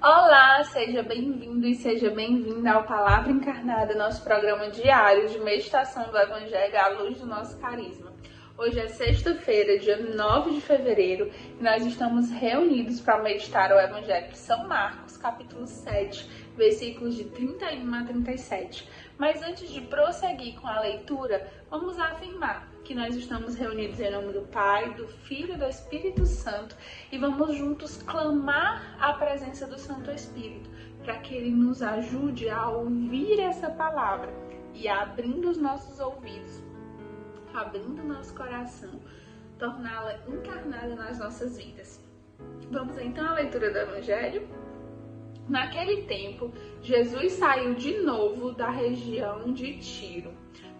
Olá, seja bem-vindo e seja bem-vinda ao Palavra Encarnada, nosso programa diário de meditação do Evangelho à luz do nosso carisma. Hoje é sexta-feira, dia 9 de fevereiro, e nós estamos reunidos para meditar o Evangelho de São Marcos, capítulo 7, versículos de 31 a 37. Mas antes de prosseguir com a leitura, vamos afirmar que nós estamos reunidos em nome do Pai, do Filho e do Espírito Santo e vamos juntos clamar a presença do Santo Espírito para que Ele nos ajude a ouvir essa palavra e abrindo os nossos ouvidos, abrindo nosso coração, torná-la encarnada nas nossas vidas. Vamos então à leitura do Evangelho. Naquele tempo, Jesus saiu de novo da região de Tiro,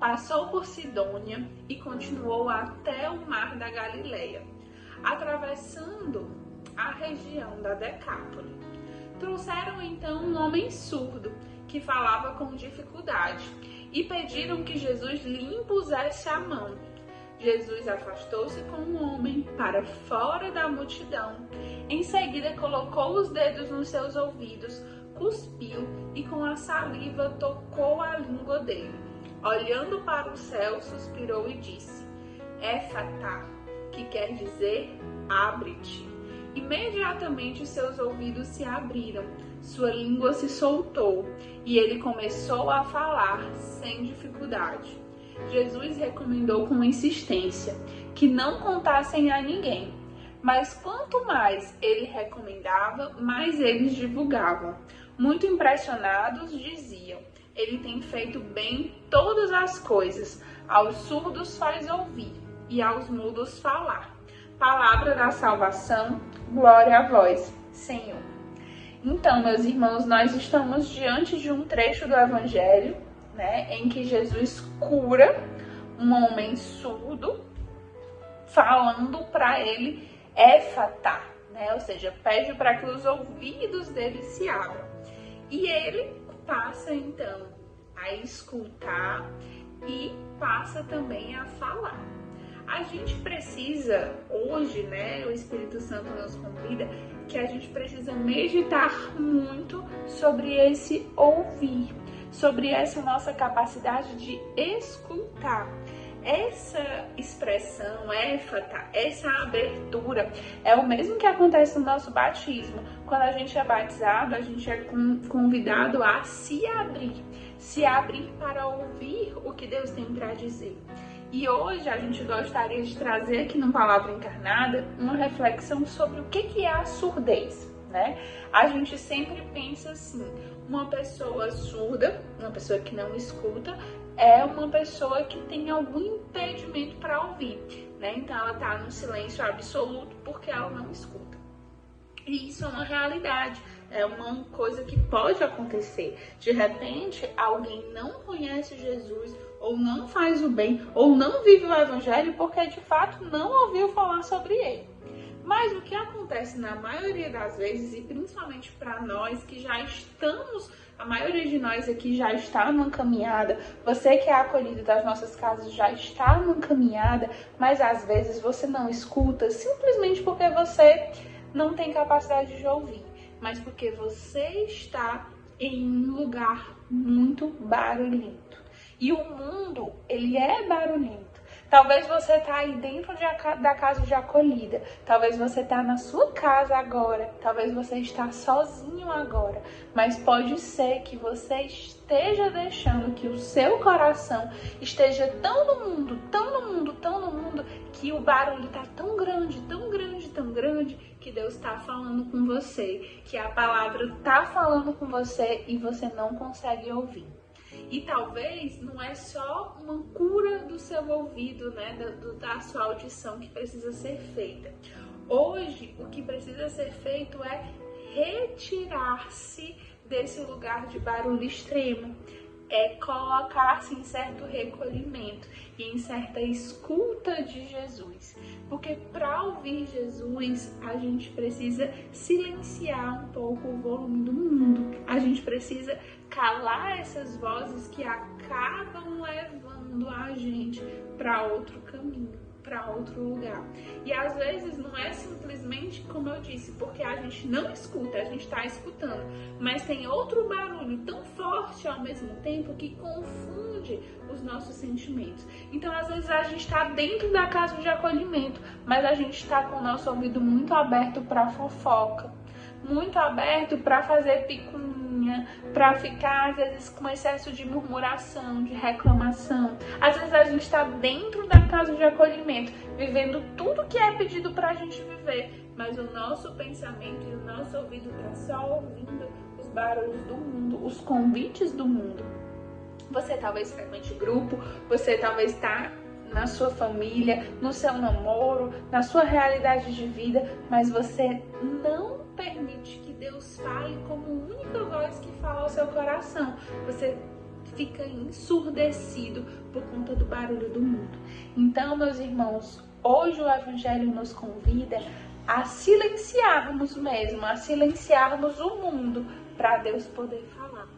passou por Sidônia e continuou até o mar da Galileia, atravessando a região da Decápole. Trouxeram então um homem surdo que falava com dificuldade e pediram que Jesus lhe impusesse a mão. Jesus afastou-se com o homem para fora da multidão. Em seguida colocou os dedos nos seus ouvidos, cuspiu e com a saliva tocou a língua dele. Olhando para o céu, suspirou e disse: Éfatá, que quer dizer abre-te. Imediatamente seus ouvidos se abriram, sua língua se soltou e ele começou a falar sem dificuldade. Jesus recomendou com insistência que não contassem a ninguém, mas quanto mais ele recomendava, mais eles divulgavam. Muito impressionados, diziam: Ele tem feito bem todas as coisas, aos surdos faz ouvir e aos mudos falar. Palavra da salvação, glória a vós, Senhor. Então, meus irmãos, nós estamos diante de um trecho do Evangelho, em que Jesus cura um homem surdo, falando para ele Éfatá, ou seja, pede para que os ouvidos dele se abram. E ele passa então a escutar e passa também a falar. A gente precisa, hoje, o Espírito Santo nos convida, que a gente precisa meditar muito sobre esse ouvir, sobre essa nossa capacidade de escutar. Essa expressão, éfata, essa abertura, é o mesmo que acontece no nosso batismo. Quando a gente é batizado, a gente é convidado a se abrir para ouvir o que Deus tem para dizer. E hoje a gente gostaria de trazer aqui no Palavra Encarnada uma reflexão sobre o que é a surdez. A gente sempre pensa assim: uma pessoa surda, uma pessoa que não escuta, é uma pessoa que tem algum impedimento para ouvir, Então ela está no silêncio absoluto porque ela não escuta. E isso é uma realidade, é uma coisa que pode acontecer. De repente, alguém não conhece Jesus, ou não faz o bem, ou não vive o Evangelho porque de fato não ouviu falar sobre ele. Mas o que acontece na maioria das vezes, e principalmente para nós que já estamos, a maioria de nós aqui já está numa caminhada, você que é acolhido das nossas casas já está numa caminhada, mas às vezes você não escuta simplesmente porque você não tem capacidade de ouvir, mas porque você está em um lugar muito barulhento. E o mundo, ele é barulhento. Talvez você está aí dentro da casa de acolhida, talvez você está na sua casa agora, talvez você está sozinho agora, mas pode ser que você esteja deixando que o seu coração esteja tão no mundo, que o barulho está tão grande, que Deus está falando com você, que a palavra está falando com você e você não consegue ouvir. E talvez não é só uma cura do seu ouvido, da sua audição que precisa ser feita. Hoje, o que precisa ser feito é retirar-se desse lugar de barulho extremo. É colocar-se em certo recolhimento e em certa escuta de Jesus. Porque para ouvir Jesus, a gente precisa silenciar um pouco o volume do mundo. A gente precisa calar essas vozes que acabam levando a gente para outro caminho. para outro lugar. E às vezes não é simplesmente, como eu disse, porque a gente não escuta, a gente está escutando, mas tem outro barulho tão forte ao mesmo tempo que confunde os nossos sentimentos. Então às vezes a gente está dentro da casa de acolhimento, mas a gente está com o nosso ouvido muito aberto para fofoca, muito aberto para fazer picuinha, para ficar às vezes com excesso de murmuração, de reclamação. Às vezes a gente está dentro da casa de acolhimento, vivendo tudo que é pedido para a gente viver, mas o nosso pensamento e o nosso ouvido está só ouvindo os barulhos do mundo, os convites do mundo. Você talvez frequente grupo, você talvez está na sua família, no seu namoro, na sua realidade de vida, mas você não permite que Deus fale como única voz que fala ao seu coração. Você fica ensurdecido por conta do barulho do mundo. Então, meus irmãos, hoje o Evangelho nos convida a silenciarmos mesmo, a silenciarmos o mundo para Deus poder falar.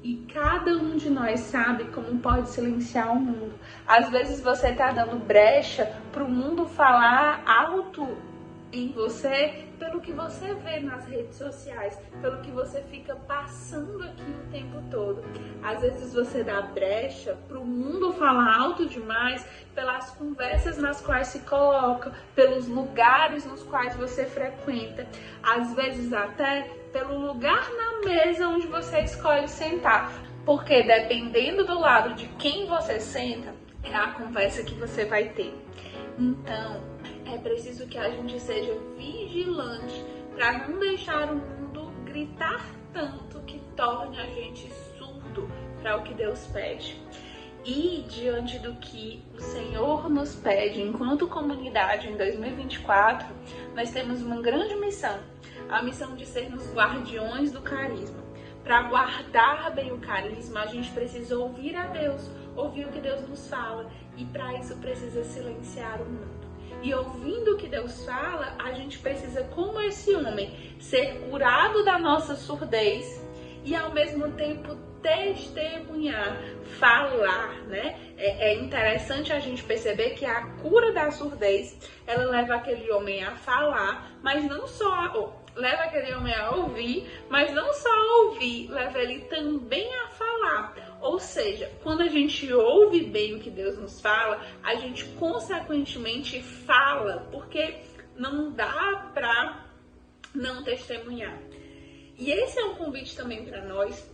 E cada um de nós sabe como pode silenciar o mundo. Às vezes você está dando brecha para o mundo falar alto em você pelo que você vê nas redes sociais, pelo que você fica passando aqui o tempo todo. Às vezes você dá brecha para o mundo falar alto demais pelas conversas nas quais se coloca, pelos lugares nos quais você frequenta, às vezes até pelo lugar na mesa onde você escolhe sentar, porque dependendo do lado de quem você senta, é a conversa que você vai ter. Então, é preciso que a gente seja vigilante para não deixar o mundo gritar tanto que torne a gente surdo para o que Deus pede. E diante do que o Senhor nos pede enquanto comunidade em 2024, nós temos uma grande missão, a missão de sermos guardiões do carisma. Para guardar bem o carisma, a gente precisa ouvir a Deus, ouvir o que Deus nos fala, e para isso precisa silenciar o mundo. E ouvindo o que Deus fala, a gente precisa, como esse homem, ser curado da nossa surdez e ao mesmo tempo testemunhar, falar, né? É interessante a gente perceber que a cura da surdez, ela leva aquele homem a falar, mas não só leva aquele homem a ouvir, mas não só a ouvir, leva ele também a falar. Ou seja, quando a gente ouve bem o que Deus nos fala, a gente consequentemente fala, porque não dá para não testemunhar. E esse é um convite também para nós.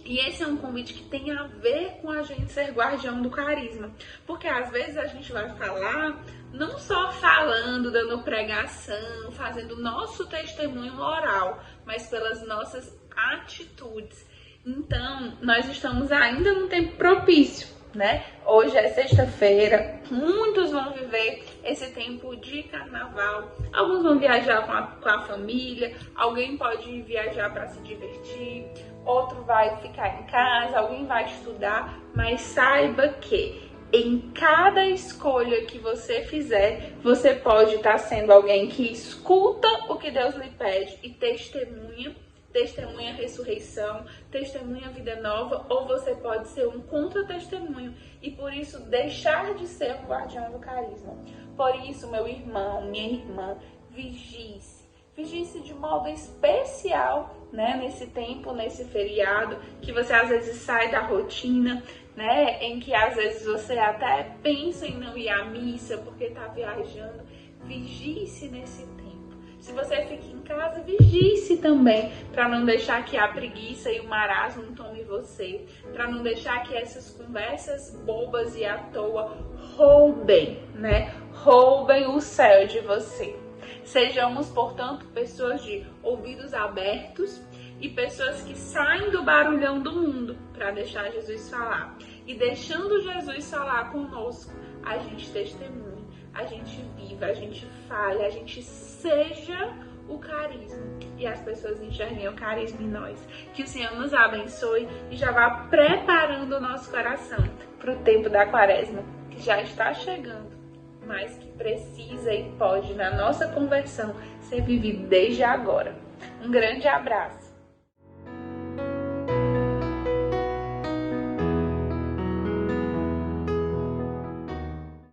E esse é um convite que tem a ver com a gente ser guardião do carisma. Porque às vezes a gente vai falar, não só falando, dando pregação, fazendo nosso testemunho oral, mas pelas nossas atitudes. Então, nós estamos ainda num tempo propício, né? Hoje é sexta-feira, muitos vão viver esse tempo de carnaval. Alguns vão viajar com a família, alguém pode viajar para se divertir, outro vai ficar em casa, alguém vai estudar, mas saiba que em cada escolha que você fizer, você pode estar sendo alguém que escuta o que Deus lhe pede e testemunha a ressurreição, testemunha a vida nova, ou você pode ser um contra-testemunho e por isso deixar de ser um guardião do carisma. Por isso, meu irmão, minha irmã, vigie-se de modo especial, né, nesse tempo, nesse feriado, que você às vezes sai da rotina, né, em que às vezes você até pensa em não ir à missa porque está viajando. Vigie-se nesse tempo. Se você fica em casa, vigie-se também, para não deixar que a preguiça e o marasmo tome você, para não deixar que essas conversas bobas e à toa roubem, né? Roubem o céu de você. Sejamos, portanto, pessoas de ouvidos abertos e pessoas que saem do barulhão do mundo para deixar Jesus falar. E deixando Jesus falar conosco, a gente testemunha, a gente viva, a gente fale, a gente seja o carisma e as pessoas enxerguem o carisma em nós. Que o Senhor nos abençoe e já vá preparando o nosso coração para o tempo da quaresma, que já está chegando, mas que precisa e pode, na nossa conversão, ser vivido desde agora. Um grande abraço!